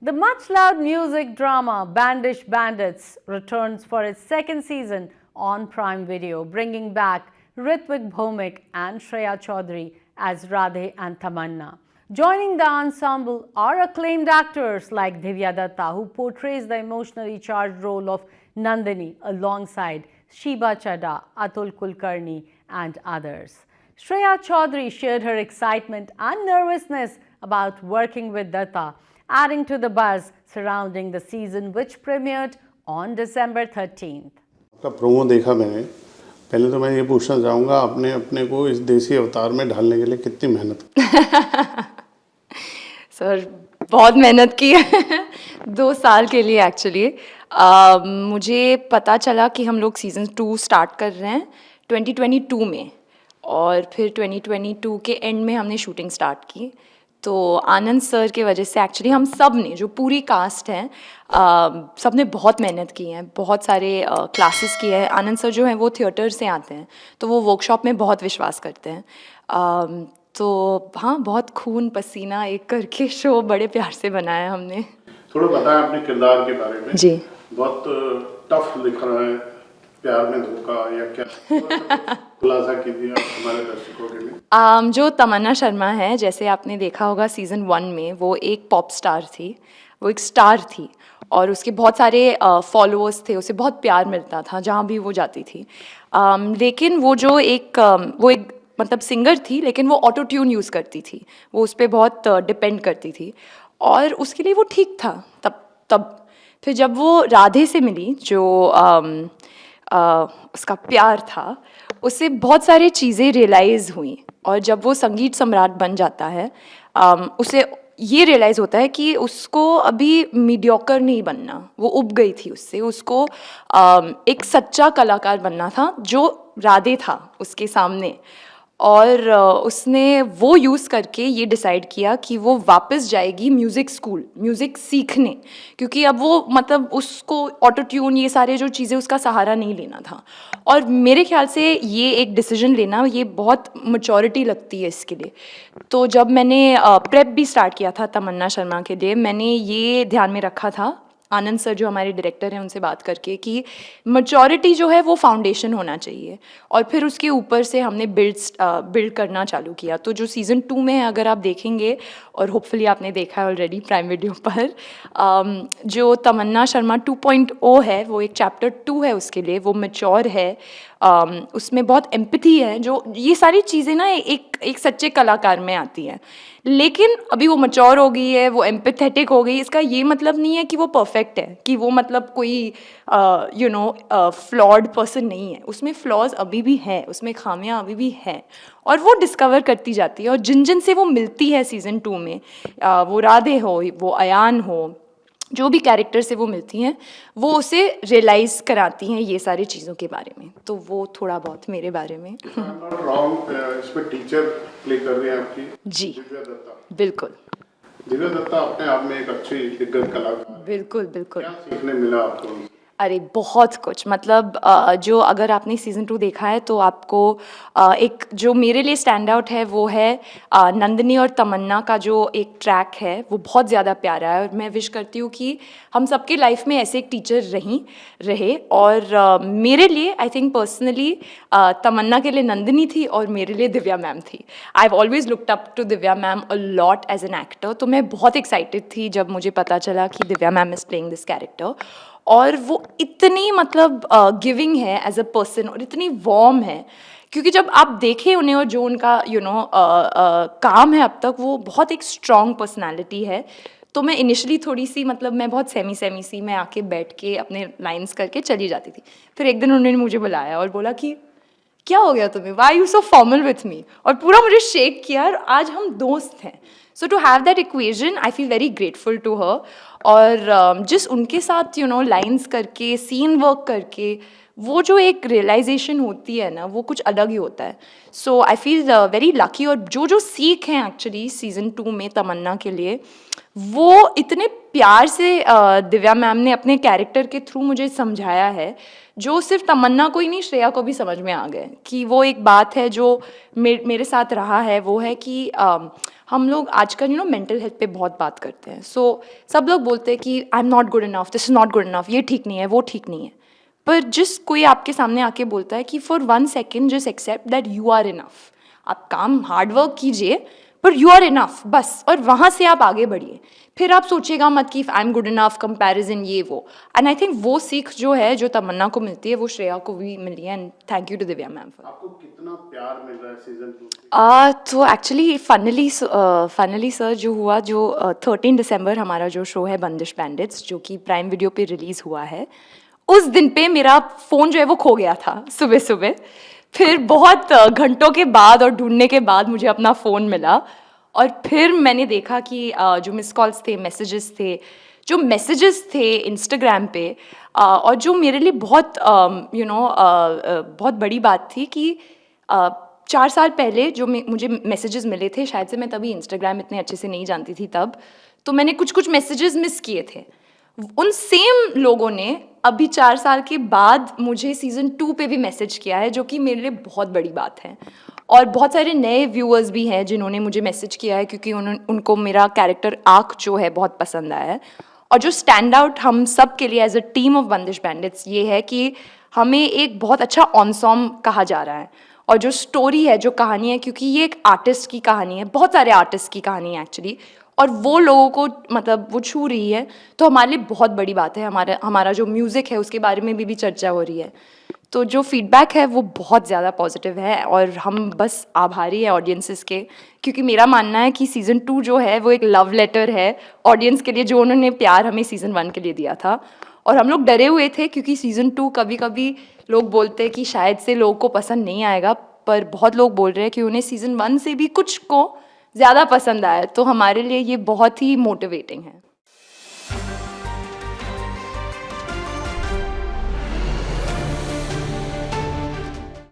The much-loved music drama Bandish Bandits returns for its second season on Prime Video, bringing back Ritwik Bhomik and Shreya Chaudhary as Radhe and Tamanna. Joining the ensemble are acclaimed actors like Divya Datta, who portrays the emotionally charged role of Nandini alongside Sheba Chadha, Atul Kulkarni and others. Shreya Chaudhary shared her excitement and nervousness about working with Datta, adding to the buzz surrounding the season, which premiered on December 13th. आपका promo देखा मैंने। पहले तो मैं ये पूछना चाहूँगा, आपने अपने को इस देसी अवतार में ढालने के लिए कितनी मेहनत की? सर बहुत मेहनत की है 2 साल के लिए एक्चुअली। मुझे पता चला कि हम लोग सीज़न 2 स्टार्ट कर रहे हैं 2022 में, और फिर 2022 के एंड में हमने शूटिंग स्टार्ट की। तो आनंद सर के वजह से एक्चुअली हम सब ने, जो पूरी कास्ट है, सब ने बहुत मेहनत की है, बहुत सारे क्लासेस किए हैं। आनंद सर जो हैं वो थिएटर से आते हैं, तो वो वर्कशॉप में बहुत विश्वास करते हैं। तो हाँ, बहुत खून पसीना एक करके शो बड़े प्यार से बनाया हमने। थोड़ा बताएं अपने किरदार के बारे में। जी, बहुत टफ दिख रहा है, प्यार में धोखा या क्या? खुलासा कीजिए आप हमारे दर्शकों के लिए। जो तमन्ना शर्मा है, जैसे आपने देखा होगा सीज़न 1 में, वो एक पॉप स्टार थी, वो एक स्टार थी, और उसके बहुत सारे फॉलोअर्स थे, उसे बहुत प्यार मिलता था जहाँ भी वो जाती थी। लेकिन वो एक मतलब सिंगर थी, लेकिन वो ऑटो ट्यून यूज़ करती थी, वो उस पर बहुत डिपेंड करती थी, और उसके लिए वो ठीक था तब। फिर जब वो राधे से मिली, जो उसका प्यार था, उससे बहुत सारी चीज़ें रियलाइज़ हुई, और जब वो संगीत सम्राट बन जाता है, उसे ये रियलाइज़ होता है कि उसको अभी मीडियोकर नहीं बनना, वो उब गई थी उससे, उसको एक सच्चा कलाकार बनना था, जो राधे था उसके सामने। और उसने वो यूज़ करके ये डिसाइड किया कि वो वापस जाएगी म्यूज़िक स्कूल, म्यूज़िक सीखने, क्योंकि अब वो मतलब उसको ऑटो ट्यून, ये सारे जो चीज़ें, उसका सहारा नहीं लेना था। और मेरे ख्याल से ये एक डिसीजन लेना, ये बहुत मैच्योरिटी लगती है इसके लिए। तो जब मैंने प्रेप भी स्टार्ट किया था तमन्ना शर्मा के लिए, मैंने ये ध्यान में रखा था, आनंद सर जो हमारे डायरेक्टर हैं उनसे बात करके, कि मैच्योरिटी जो है वो फाउंडेशन होना चाहिए, और फिर उसके ऊपर से हमने बिल्ड करना चालू किया। तो जो सीज़न 2 में है, अगर आप देखेंगे, और होपफुली आपने देखा है ऑलरेडी प्राइम वीडियो पर, जो तमन्ना शर्मा 2.0 है, वो एक चैप्टर 2 है उसके लिए, वो मैच्योर है, उसमें बहुत एम्पैथी है, जो ये सारी चीज़ें ना एक सच्चे कलाकार में आती हैं। लेकिन अभी वो मैच्योर हो गई है, वो एम्पैथेटिक हो गई। इसका ये मतलब नहीं है कि वो परफेक्ट है, कि वो मतलब कोई फ्लॉड पर्सन नहीं है। उसमें फ्लॉज अभी भी हैं, उसमें खामियां अभी भी हैं, और वो डिस्कवर करती जाती है। और जिन जिन से वो मिलती है सीज़न 2 में, वो राधे हो, वो अयान हो, जो भी कैरेक्टर से वो मिलती हैं, वो उसे रियलाइज़ कराती हैं ये सारी चीज़ों के बारे में। तो वो थोड़ा बहुत मेरे बारे में। इसमें टीचर प्ले कर रही हैं आपकी जी, दिव्या दत्ता। बिल्कुल दिव्या दत्ता अपने आप में एक अच्छी दिग्गज कलाकार है। बिल्कुल बिल्कुल। क्या सीखने मिला आपको उनसे? अरे बहुत कुछ, मतलब जो अगर आपने सीज़न 2 देखा है, तो आपको एक जो मेरे लिए स्टैंड आउट है, वो है नंदिनी और तमन्ना का जो एक ट्रैक है, वो बहुत ज़्यादा प्यारा है। और मैं विश करती हूँ कि हम सबके लाइफ में ऐसे एक टीचर रहे। और मेरे लिए, आई थिंक पर्सनली, तमन्ना के लिए नंदिनी थी, और मेरे लिए दिव्या मैम थी। I have always looked up to Divya ma'am a lot as an actor. तो मैं बहुत एक्साइटेड थी जब मुझे पता चला कि Divya ma'am is playing this character, और वो इतनी मतलब गिविंग है एज अ पर्सन, और इतनी वार्म है, क्योंकि जब आप देखें उन्हें, और जो उनका काम है अब तक, वो बहुत एक स्ट्रॉन्ग पर्सनालिटी है। तो मैं इनिशियली थोड़ी सी, मतलब मैं बहुत सेमी सी, मैं आके बैठ के अपने लाइंस करके चली जाती थी। फिर एक दिन उन्होंने मुझे बुलाया और बोला कि क्या हो गया तुम्हें, why you so formal with me, और पूरा मुझे शेक किया, और आज हम दोस्त हैं। So to have that equation, I feel very grateful to her. और जिस उनके साथ लाइंस करके, सीन वर्क करके, वो जो एक रियलाइजेशन होती है ना, वो कुछ अलग ही होता है। सो आई फील वेरी लकी। और जो सीख हैं एक्चुअली सीज़न 2 में तमन्ना के लिए, वो इतने प्यार से दिव्या मैम ने अपने कैरेक्टर के थ्रू मुझे समझाया है, जो सिर्फ तमन्ना को ही नहीं, श्रेया को भी समझ में आ गए। कि वो एक बात है जो मेरे साथ रहा है, वो है कि हम लोग आजकल मेंटल हेल्थ पे बहुत बात करते हैं. सो सब लोग बोलते हैं कि I am not good enough, this is not good enough, ये ठीक नहीं है, वो ठीक नहीं है. पर जिस कोई आपके सामने आके बोलता है कि for 1 second just accept that you are enough, आप काम हार्ड वर्क कीजिए पर यू आर इनफ बस, और वहाँ से आप आगे बढ़िए. फिर आप सोचिएगा मत कि I am good enough, comparison ये वो. एंड आई थिंक वो सीख जो है, जो तमन्ना को मिलती है, वो श्रेया को भी मिली है. And thank you to Divya ma'am for. आपको कितना प्यार मिल रहा है सीजन 2 से? तो एक्चुअली फाइनली सर जो हुआ, जो 13 दिसंबर हमारा जो शो है बंदिश बैंडिट्स, जो कि प्राइम वीडियो पे रिलीज़ हुआ है, उस दिन पे मेरा फ़ोन जो है वो खो गया था सुबह सुबह. फिर बहुत घंटों के बाद और ढूंढने के बाद मुझे अपना फ़ोन मिला, और फिर मैंने देखा कि जो मिस कॉल्स थे, मैसेजेस थे इंस्टाग्राम पे, और जो मेरे लिए बहुत बहुत बड़ी बात थी कि 4 साल पहले जो मुझे मैसेजेस मिले थे, शायद से मैं तभी इंस्टाग्राम इतने अच्छे से नहीं जानती थी तब, तो मैंने कुछ मैसेजेस मिस किए थे. उन सेम लोगों ने अभी 4 साल के बाद मुझे सीज़न 2 पे भी मैसेज किया है, जो कि मेरे लिए बहुत बड़ी बात है. और बहुत सारे नए व्यूअर्स भी हैं जिन्होंने मुझे मैसेज किया है, क्योंकि उनको मेरा कैरेक्टर आर्क जो है बहुत पसंद आया है. और जो स्टैंड आउट हम सब के लिए एज अ टीम ऑफ बंदिश बैंडिट्स ये है कि हमें एक बहुत अच्छा ऑनसॉम कहा जा रहा है. और जो स्टोरी है, जो कहानी है, क्योंकि ये एक आर्टिस्ट की कहानी है, बहुत सारे आर्टिस्ट की कहानी है एक्चुअली, और वो लोगों को मतलब वो छू रही है, तो हमारे लिए बहुत बड़ी बात है. हमारा जो म्यूज़िक है उसके बारे में भी चर्चा हो रही है. तो जो फीडबैक है वो बहुत ज़्यादा पॉजिटिव है, और हम बस आभारी हैं ऑडियंसेस के, क्योंकि मेरा मानना है कि सीज़न 2 जो है वो एक लव लेटर है ऑडियंस के लिए, जो उन्होंने प्यार हमें सीज़न 1 के लिए दिया था. और हम लोग डरे हुए थे, क्योंकि सीज़न 2 कभी कभी लोग बोलते हैं कि शायद से लोगों को पसंद नहीं आएगा, पर बहुत लोग बोल रहे हैं कि उन्हें सीज़न 1 से भी कुछ को ज़्यादा पसंद आया. तो हमारे लिए ये बहुत ही मोटिवेटिंग है.